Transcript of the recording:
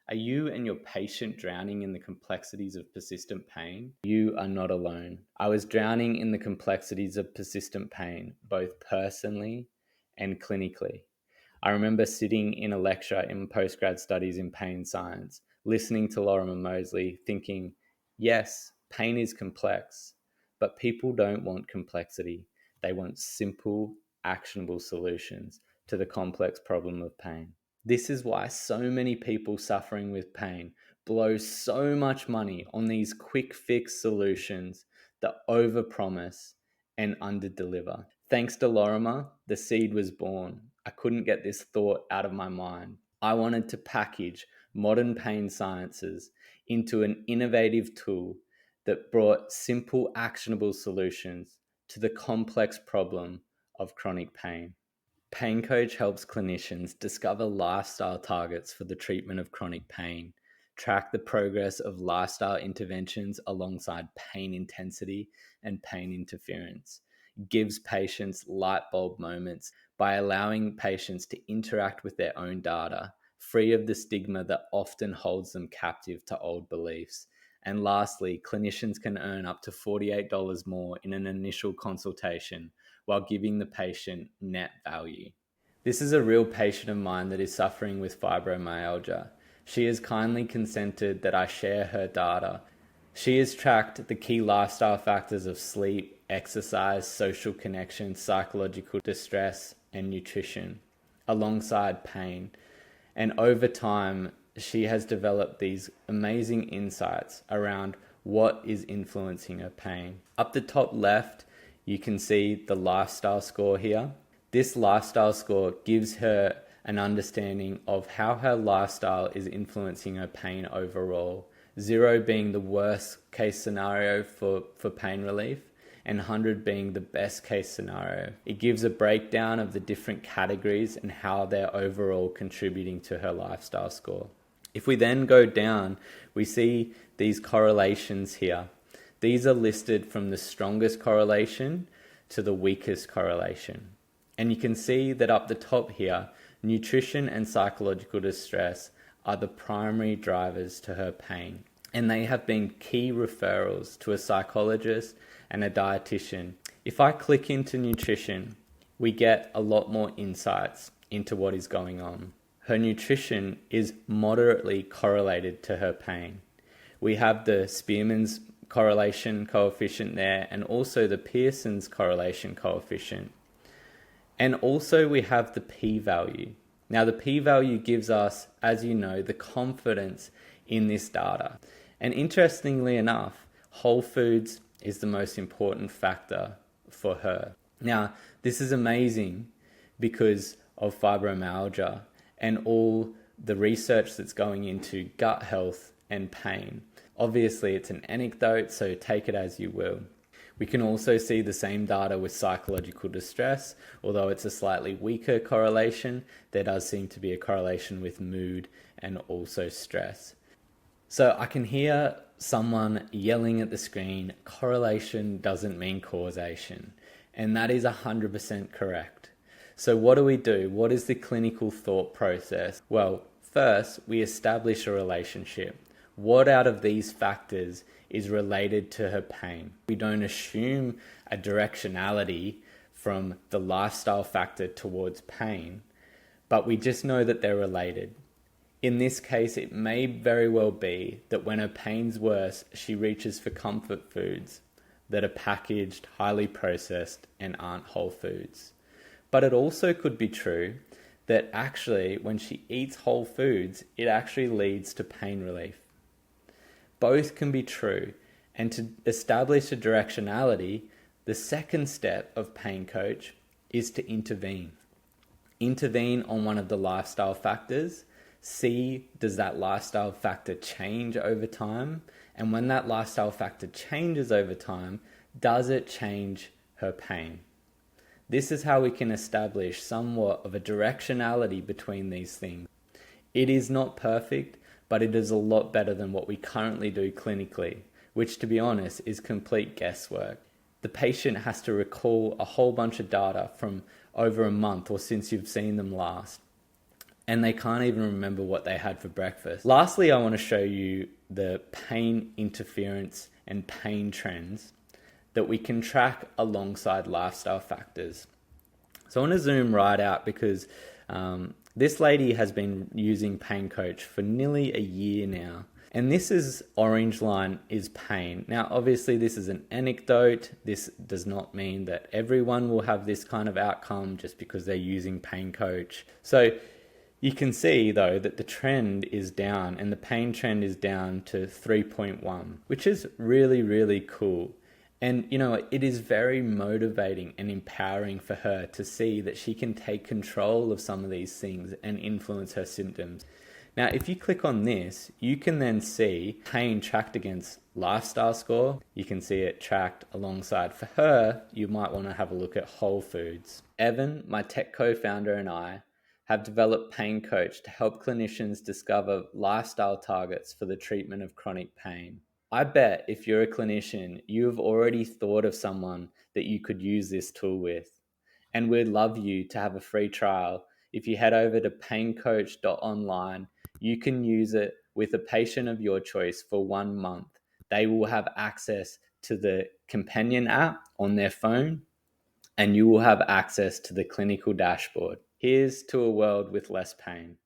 Are you and your patient drowning in the complexities of persistent pain? You are not alone. I was drowning in the complexities of persistent pain, both personally and clinically. I remember sitting in a lecture in postgrad studies in pain science, listening to Lorimer Moseley, thinking, yes, pain is complex, but people don't want complexity. They want simple, actionable solutions to the complex problem of pain. This is why so many people suffering with pain blow so much money on these quick fix solutions that overpromise and underdeliver. Thanks to Lorimer, the seed was born. I couldn't get this thought out of my mind. I wanted to package modern pain sciences into an innovative tool that brought simple, actionable solutions to the complex problem of chronic pain. Pain Coach helps clinicians discover lifestyle targets for the treatment of chronic pain, track the progress of lifestyle interventions alongside pain intensity and pain interference, gives patients light bulb moments by allowing patients to interact with their own data, free of the stigma that often holds them captive to old beliefs. And lastly, clinicians can earn up to $48 more in an initial consultation while giving the patient net value. This is a real patient of mine that is suffering with fibromyalgia. She has kindly consented that I share her data. She has tracked the key lifestyle factors of sleep, exercise, social connection, psychological distress, and nutrition, alongside pain. And over time, she has developed these amazing insights around what is influencing her pain. Up the top left, you can see the lifestyle score here. This lifestyle score gives her an understanding of how her lifestyle is influencing her pain overall. 0 being the worst case scenario for pain relief, and 100 being the best case scenario. It gives a breakdown of the different categories and how they're overall contributing to her lifestyle score. If we then go down, we see these correlations here. These are listed from the strongest correlation to the weakest correlation. And you can see that up the top here, nutrition and psychological distress are the primary drivers to her pain. And they have been key referrals to a psychologist and a dietitian. If I click into nutrition, we get a lot more insights into what is going on. Her nutrition is moderately correlated to her pain. We have the Spearman's correlation coefficient there, and also the Pearson's correlation coefficient. And also we have the p-value. Now the p-value gives us, as you know, the confidence in this data. And interestingly enough, whole foods is the most important factor for her. Now, this is amazing because of fibromyalgia and all the research that's going into gut health and pain. Obviously, it's an anecdote, so take it as you will. We can also see the same data with psychological distress, although it's a slightly weaker correlation. There does seem to be a correlation with mood and also stress. So I can hear someone yelling at the screen, correlation doesn't mean causation. And that is 100% correct. So what do? What is the clinical thought process? Well, first, we establish a relationship. What out of these factors is related to her pain? We don't assume a directionality from the lifestyle factor towards pain, but we just know that they're related. In this case, it may very well be that when her pain's worse, she reaches for comfort foods that are packaged, highly processed, and aren't whole foods. But it also could be true that actually when she eats whole foods, it actually leads to pain relief. Both can be true, and to establish a directionality, the second step of Pain Coach is to intervene. Intervene on one of the lifestyle factors. See, does that lifestyle factor change over time? And when that lifestyle factor changes over time, does it change her pain? This is how we can establish somewhat of a directionality between these things. It is not perfect, but it is a lot better than what we currently do clinically, which, to be honest, is complete guesswork. The patient has to recall a whole bunch of data from over a month or since you've seen them last. and they can't even remember what they had for breakfast. Lastly, I want to show you the pain interference and pain trends that we can track alongside lifestyle factors. So I want to zoom right out because this lady has been using Pain Coach for nearly a year now. And this is orange line is pain. Now, obviously, this is an anecdote. This does not mean that everyone will have this kind of outcome just because they're using Pain Coach. So you can see, though, that the trend is down and the pain trend is down to 3.1, which is really, really cool. And, you know, it is very motivating and empowering for her to see that she can take control of some of these things and influence her symptoms. Now, if you click on this, you can then see pain tracked against lifestyle score. You can see it tracked alongside, for her, you might want to have a look at whole foods. Evan, my tech co-founder, and I have developed Pain Coach to help clinicians discover lifestyle targets for the treatment of chronic pain. I bet if you're a clinician, you've already thought of someone that you could use this tool with. And we'd love you to have a free trial. If you head over to paincoach.online, you can use it with a patient of your choice for 1 month. They will have access to the companion app on their phone, and you will have access to the clinical dashboard. Here's to a world with less pain.